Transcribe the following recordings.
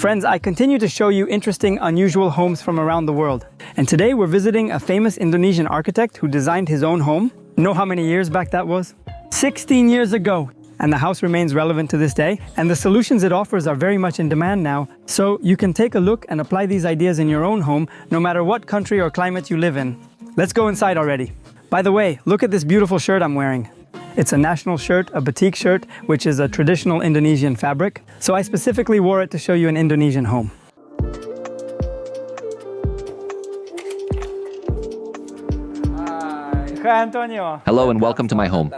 Friends, I continue to show you interesting, unusual homes from around the world. And today we're visiting a famous Indonesian architect who designed his own home. Know how many years back that was? 16 years ago. And the house remains relevant to this day. And the solutions it offers are very much in demand now. So you can take a look and apply these ideas in your own home, no matter what country or climate you live in. Let's go inside already. By the way, look at this beautiful shirt I'm wearing. It's a national shirt, a batik shirt, which is a traditional Indonesian fabric. So I specifically wore it to show you an Indonesian home. Hi, Antonio. Hello and welcome to my home.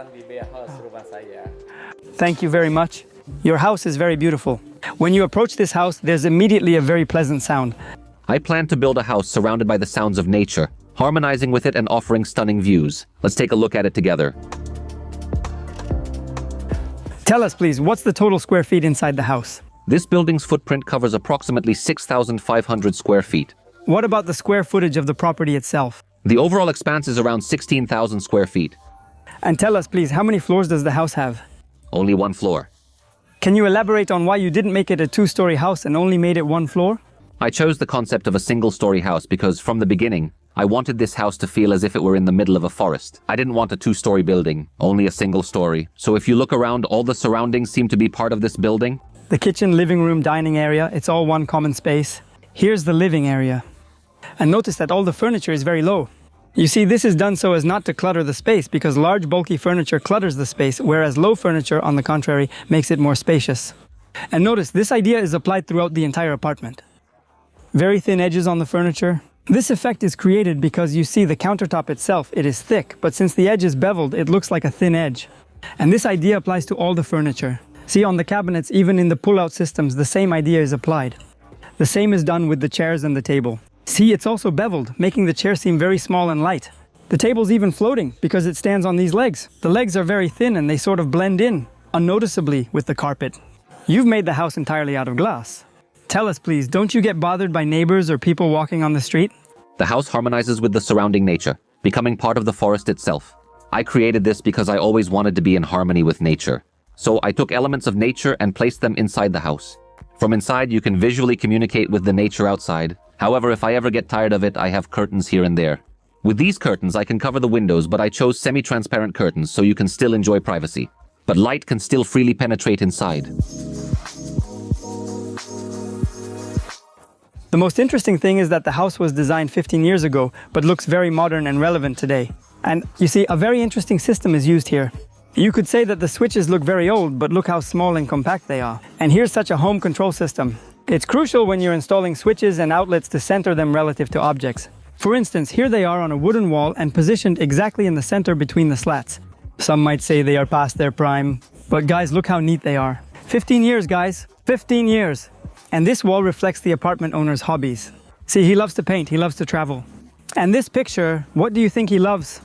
Thank you very much. Your house is very beautiful. When you approach this house, there's immediately a very pleasant sound. I plan to build a house surrounded by the sounds of nature, harmonizing with it and offering stunning views. Let's take a look at it together. Tell us, please, what's the total square feet inside the house? This building's footprint covers approximately 6,500 square feet. What about the square footage of the property itself? The overall expanse is around 16,000 square feet. And tell us, please, how many floors does the house have? Only one floor. Can you elaborate on why you didn't make it a two-story house and only made it one floor? I chose the concept of a single-story house because from the beginning, I wanted this house to feel as if it were in the middle of a forest. I didn't want a two-story building, only a single story. So if you look around, all the surroundings seem to be part of this building. The kitchen, living room, dining area, it's all one common space. Here's the living area. And notice that all the furniture is very low. You see, this is done so as not to clutter the space because large bulky furniture clutters the space, whereas low furniture, on the contrary, makes it more spacious. And notice, this idea is applied throughout the entire apartment. Very thin edges on the furniture. This effect is created because you see the countertop itself, it is thick, but since the edge is beveled, it looks like a thin edge. And this idea applies to all the furniture. See, on the cabinets, even in the pull-out systems, the same idea is applied. The same is done with the chairs and the table. See, it's also beveled, making the chair seem very small and light. The table's even floating because it stands on these legs. The legs are very thin and they sort of blend in, unnoticeably, with the carpet. You've made the house entirely out of glass. Tell us, please, don't you get bothered by neighbors or people walking on the street? The house harmonizes with the surrounding nature, becoming part of the forest itself. I created this because I always wanted to be in harmony with nature. So I took elements of nature and placed them inside the house. From inside, you can visually communicate with the nature outside. However, if I ever get tired of it, I have curtains here and there. With these curtains, I can cover the windows, but I chose semi-transparent curtains so you can still enjoy privacy. But light can still freely penetrate inside. The most interesting thing is that the house was designed 15 years ago, but looks very modern and relevant today. And you see, a very interesting system is used here. You could say that the switches look very old, but look how small and compact they are. And here's such a home control system. It's crucial when you're installing switches and outlets to center them relative to objects. For instance, here they are on a wooden wall and positioned exactly in the center between the slats. Some might say they are past their prime, but guys, look how neat they are. 15 years, guys. 15 years. And this wall reflects the apartment owner's hobbies. See, he loves to paint, he loves to travel. And this picture, what do you think he loves?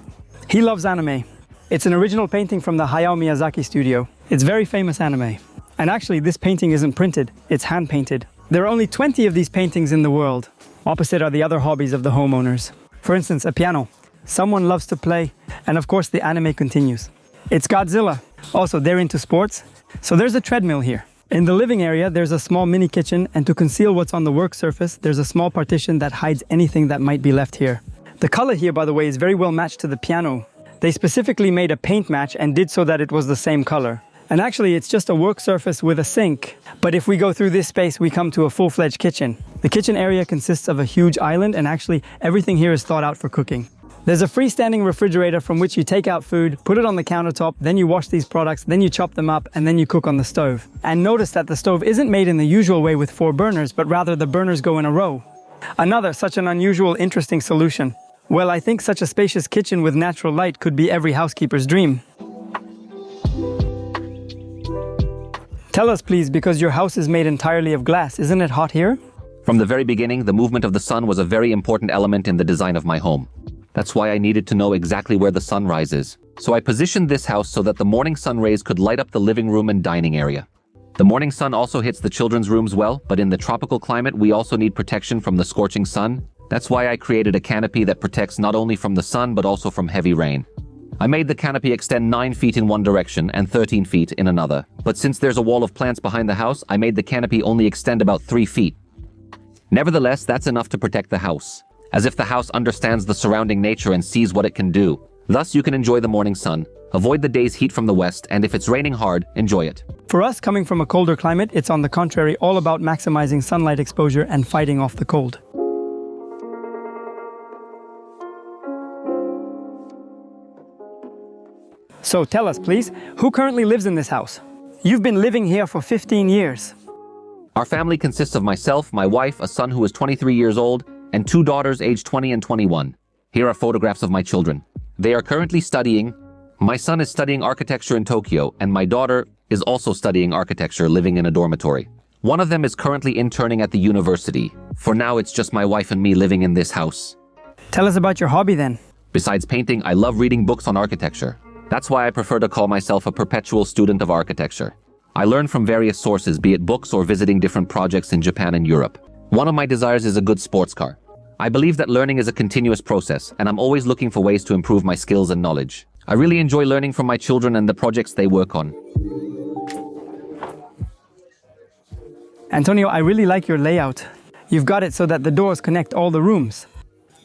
He loves anime. It's an original painting from the Hayao Miyazaki studio. It's very famous anime. And actually, this painting isn't printed, it's hand-painted. There are only 20 of these paintings in the world. Opposite are the other hobbies of the homeowners. For instance, a piano. Someone loves to play. And of course, the anime continues. It's Godzilla. Also, they're into sports. So there's a treadmill here. In the living area, there's a small mini kitchen, and to conceal what's on the work surface, there's a small partition that hides anything that might be left here. The color here, by the way, is very well matched to the piano. They specifically made a paint match and did so that it was the same color. And actually, it's just a work surface with a sink. But if we go through this space, we come to a full-fledged kitchen. The kitchen area consists of a huge island, and actually, everything here is thought out for cooking. There's a freestanding refrigerator from which you take out food, put it on the countertop, then you wash these products, then you chop them up, and then you cook on the stove. And notice that the stove isn't made in the usual way with 4 burners, but rather the burners go in a row. Another such an unusual, interesting solution. Well, I think such a spacious kitchen with natural light could be every housekeeper's dream. Tell us, please, because your house is made entirely of glass, isn't it hot here? From the very beginning, the movement of the sun was a very important element in the design of my home. That's why I needed to know exactly where the sun rises. So I positioned this house so that the morning sun rays could light up the living room and dining area. The morning sun also hits the children's rooms well, but in the tropical climate, we also need protection from the scorching sun. That's why I created a canopy that protects not only from the sun, but also from heavy rain. I made the canopy extend 9 feet in one direction and 13 feet in another. But since there's a wall of plants behind the house, I made the canopy only extend about 3 feet. Nevertheless, that's enough to protect the house, as if the house understands the surrounding nature and sees what it can do. Thus, you can enjoy the morning sun, avoid the day's heat from the west, and if it's raining hard, enjoy it. For us, coming from a colder climate, it's on the contrary all about maximizing sunlight exposure and fighting off the cold. So tell us, please, who currently lives in this house? You've been living here for 15 years. Our family consists of myself, my wife, a son who is 23 years old, and 2 daughters aged 20 and 21. Here are photographs of my children. They are currently studying. My son is studying architecture in Tokyo, and my daughter is also studying architecture, living in a dormitory. One of them is currently interning at the university. For now, it's just my wife and me living in this house. Tell us about your hobby then. Besides painting, I love reading books on architecture. That's why I prefer to call myself a perpetual student of architecture. I learn from various sources, be it books or visiting different projects in Japan and Europe. One of my desires is a good sports car. I believe that learning is a continuous process, and I'm always looking for ways to improve my skills and knowledge. I really enjoy learning from my children and the projects they work on. Antonio, I really like your layout. You've got it so that the doors connect all the rooms.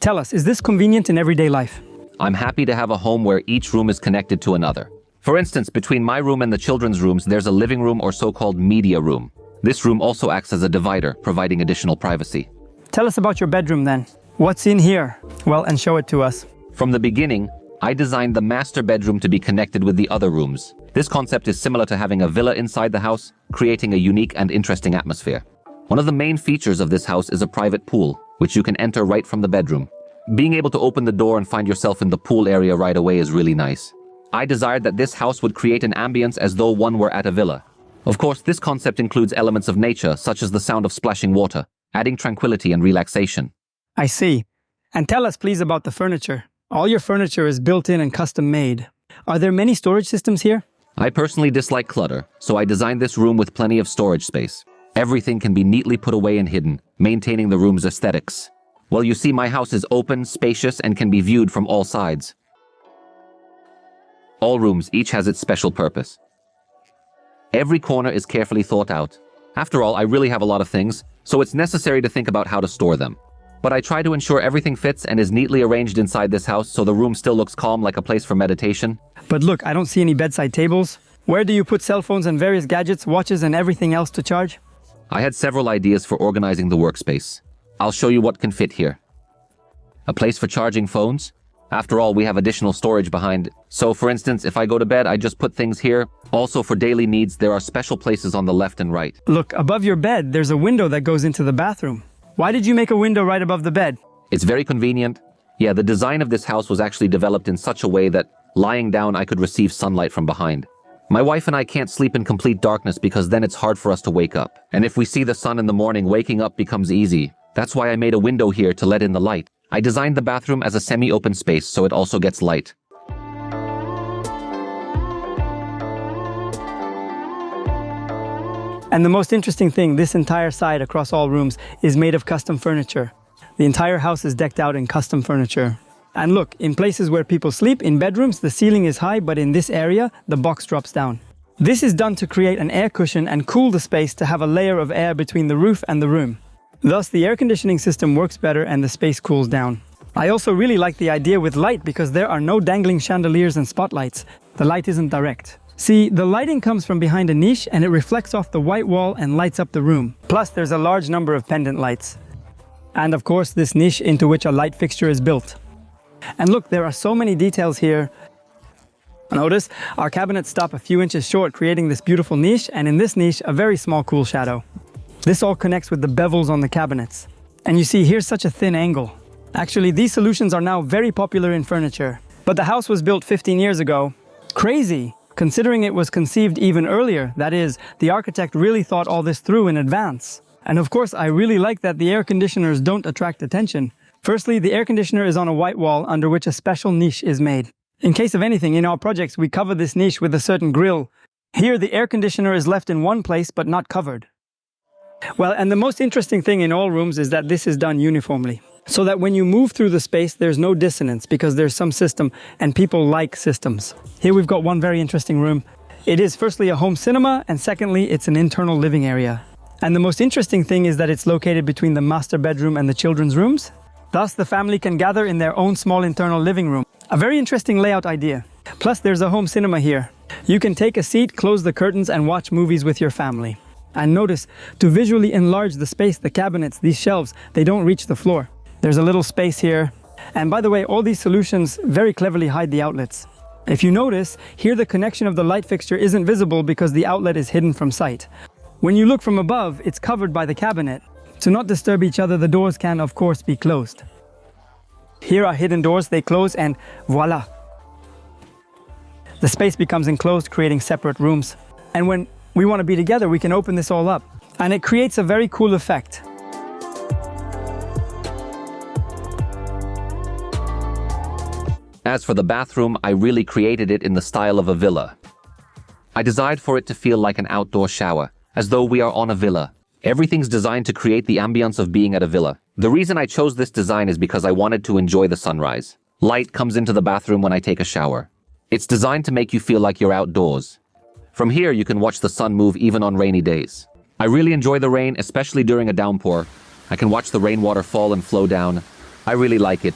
Tell us, is this convenient in everyday life? I'm happy to have a home where each room is connected to another. For instance, between my room and the children's rooms, there's a living room or so-called media room. This room also acts as a divider, providing additional privacy. Tell us about your bedroom then. What's in here? Well, and show it to us. From the beginning, I designed the master bedroom to be connected with the other rooms. This concept is similar to having a villa inside the house, creating a unique and interesting atmosphere. One of the main features of this house is a private pool, which you can enter right from the bedroom. Being able to open the door and find yourself in the pool area right away is really nice. I desired that this house would create an ambience as though one were at a villa. Of course, this concept includes elements of nature, such as the sound of splashing water, adding tranquility and relaxation. I see. And tell us please about the furniture. All your furniture is built in and custom made. Are there many storage systems here? I personally dislike clutter, so I designed this room with plenty of storage space. Everything can be neatly put away and hidden, maintaining the room's aesthetics. Well, you see, my house is open, spacious, and can be viewed from all sides. All rooms each has its special purpose. Every corner is carefully thought out. After all, I really have a lot of things, so it's necessary to think about how to store them. But I try to ensure everything fits and is neatly arranged inside this house so the room still looks calm, like a place for meditation. But look, I don't see any bedside tables. Where do you put cell phones and various gadgets, watches, and everything else to charge? I had several ideas for organizing the workspace. I'll show you what can fit here. A place for charging phones. After all, we have additional storage behind. So for instance, if I go to bed, I just put things here. Also for daily needs, there are special places on the left and right. Look, above your bed, there's a window that goes into the bathroom. Why did you make a window right above the bed? It's very convenient. Yeah, the design of this house was actually developed in such a way that lying down, I could receive sunlight from behind. My wife and I can't sleep in complete darkness because then it's hard for us to wake up. And if we see the sun in the morning, waking up becomes easy. That's why I made a window here to let in the light. I designed the bathroom as a semi-open space so it also gets light. And the most interesting thing, this entire side across all rooms is made of custom furniture. The entire house is decked out in custom furniture. And look, in places where people sleep, in bedrooms, the ceiling is high, but in this area, the box drops down. This is done to create an air cushion and cool the space to have a layer of air between the roof and the room. Thus, the air conditioning system works better and the space cools down. I also really like the idea with light because there are no dangling chandeliers and spotlights. The light isn't direct. See, the lighting comes from behind a niche and it reflects off the white wall and lights up the room. Plus, there's a large number of pendant lights. And of course, this niche into which a light fixture is built. And look, there are so many details here. Notice, our cabinets stop a few inches short, creating this beautiful niche, and in this niche, a very small cool shadow. This all connects with the bevels on the cabinets. And you see, here's such a thin angle. Actually, these solutions are now very popular in furniture. But the house was built 15 years ago. Crazy, considering it was conceived even earlier. That is, the architect really thought all this through in advance. And of course, I really like that the air conditioners don't attract attention. Firstly, the air conditioner is on a white wall under which a special niche is made. In case of anything, in our projects, we cover this niche with a certain grill. Here, the air conditioner is left in one place but not covered. Well, and the most interesting thing in all rooms is that this is done uniformly. so that when you move through the space, there's no dissonance because there's some system and people like systems. Here we've got one very interesting room. It is firstly a home cinema, and secondly, it's an internal living area. And the most interesting thing is that it's located between the master bedroom and the children's rooms. Thus, the family can gather in their own small internal living room. A very interesting layout idea. Plus, there's a home cinema here. You can take a seat, close the curtains, and watch movies with your family. And notice, to visually enlarge the space, the cabinets, these shelves, they don't reach the floor. There's a little space here. And by the way, all these solutions very cleverly hide the outlets. If you notice, here the connection of the light fixture isn't visible because the outlet is hidden from sight. When you look from above, it's covered by the cabinet. To not disturb each other, the doors can, of course, be closed. Here are hidden doors, they close, and voila! The space becomes enclosed, creating separate rooms. And when we want to be together, we can open this all up. And it creates a very cool effect. As for the bathroom, I really created it in the style of a villa. I designed for it to feel like an outdoor shower, as though we are on a villa. Everything's designed to create the ambience of being at a villa. The reason I chose this design is because I wanted to enjoy the sunrise. Light comes into the bathroom when I take a shower. It's designed to make you feel like you're outdoors. From here, you can watch the sun move even on rainy days. I really enjoy the rain, especially during a downpour. I can watch the rainwater fall and flow down. I really like it.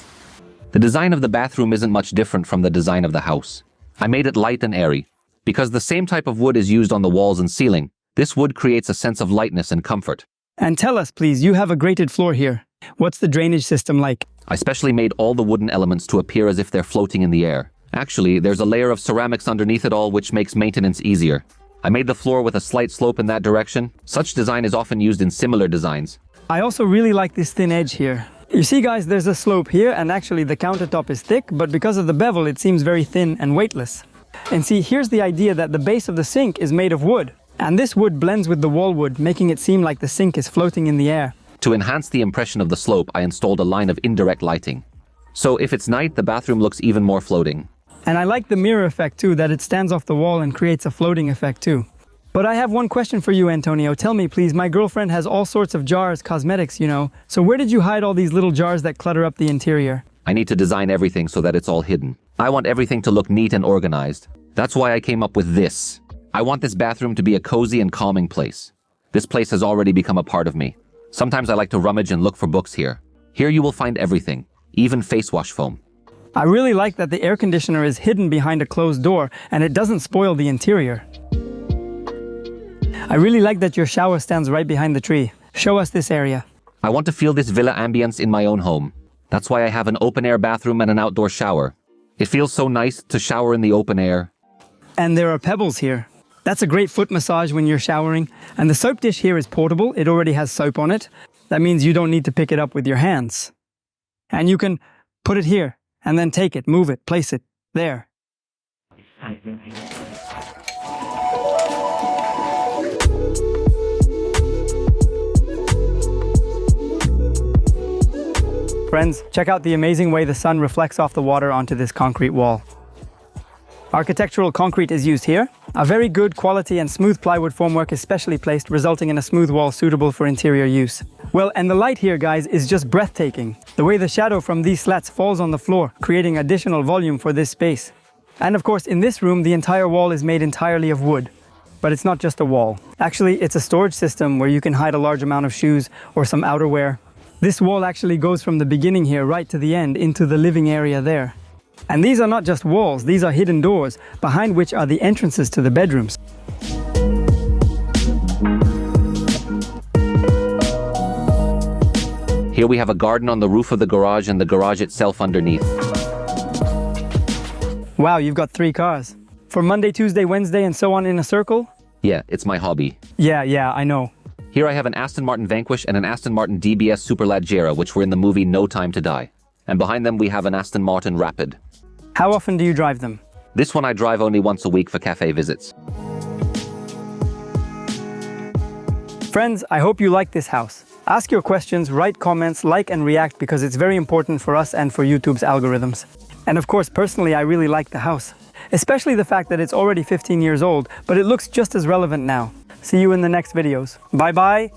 The design of the bathroom isn't much different from the design of the house. I made it light and airy. Because the same type of wood is used on the walls and ceiling, this wood creates a sense of lightness and comfort. And tell us, please, you have a grated floor here. What's the drainage system like? I specially made all the wooden elements to appear as if they're floating in the air. Actually, there's a layer of ceramics underneath it all which makes maintenance easier. I made the floor with a slight slope in that direction. Such design is often used in similar designs. I also really like this thin edge here. You see guys, there's a slope here and actually the countertop is thick, but because of the bevel it seems very thin and weightless. And see, here's the idea that the base of the sink is made of wood. And this wood blends with the wall wood, making it seem like the sink is floating in the air. To enhance the impression of the slope, I installed a line of indirect lighting. So if it's night, the bathroom looks even more floating. And I like the mirror effect too, that it stands off the wall and creates a floating effect too. But I have one question for you, Antonio. Tell me please, my girlfriend has all sorts of jars, cosmetics, you know. So where did you hide all these little jars that clutter up the interior? I need to design everything so that it's all hidden. I want everything to look neat and organized. That's why I came up with this. I want this bathroom to be a cozy and calming place. This place has already become a part of me. Sometimes I like to rummage and look for books here. Here you will find everything, even face wash foam. I really like that the air conditioner is hidden behind a closed door and it doesn't spoil the interior. I really like that your shower stands right behind the tree. Show us this area. I want to feel this villa ambience in my own home. That's why I have an open-air bathroom and an outdoor shower. It feels so nice to shower in the open air. And there are pebbles here. That's a great foot massage when you're showering. And the soap dish here is portable. It already has soap on it. That means you don't need to pick it up with your hands. And you can put it here and then take it, move it, place it there. Friends, check out the amazing way the sun reflects off the water onto this concrete wall. Architectural concrete is used here. A very good quality and smooth plywood formwork is specially placed, resulting in a smooth wall suitable for interior use. Well, and the light here, guys, is just breathtaking. The way the shadow from these slats falls on the floor, creating additional volume for this space. And of course, in this room, the entire wall is made entirely of wood. But it's not just a wall. Actually, it's a storage system where you can hide a large amount of shoes or some outerwear. This wall actually goes from the beginning here right to the end into the living area there. And these are not just walls, these are hidden doors, behind which are the entrances to the bedrooms. Here we have a garden on the roof of the garage and the garage itself underneath. Wow, you've got 3 cars. For Monday, Tuesday, Wednesday, and so on in a circle? Yeah, it's my hobby. Yeah, I know. Here I have an Aston Martin Vanquish and an Aston Martin DBS Superleggera, which were in the movie No Time to Die. And behind them we have an Aston Martin Rapid. How often do you drive them? This one I drive only once a week for cafe visits. Friends, I hope you like this house. Ask your questions, write comments, like and react because it's very important for us and for YouTube's algorithms. And of course, personally, I really like the house. Especially the fact that it's already 15 years old, but it looks just as relevant now. See you in the next videos. Bye bye!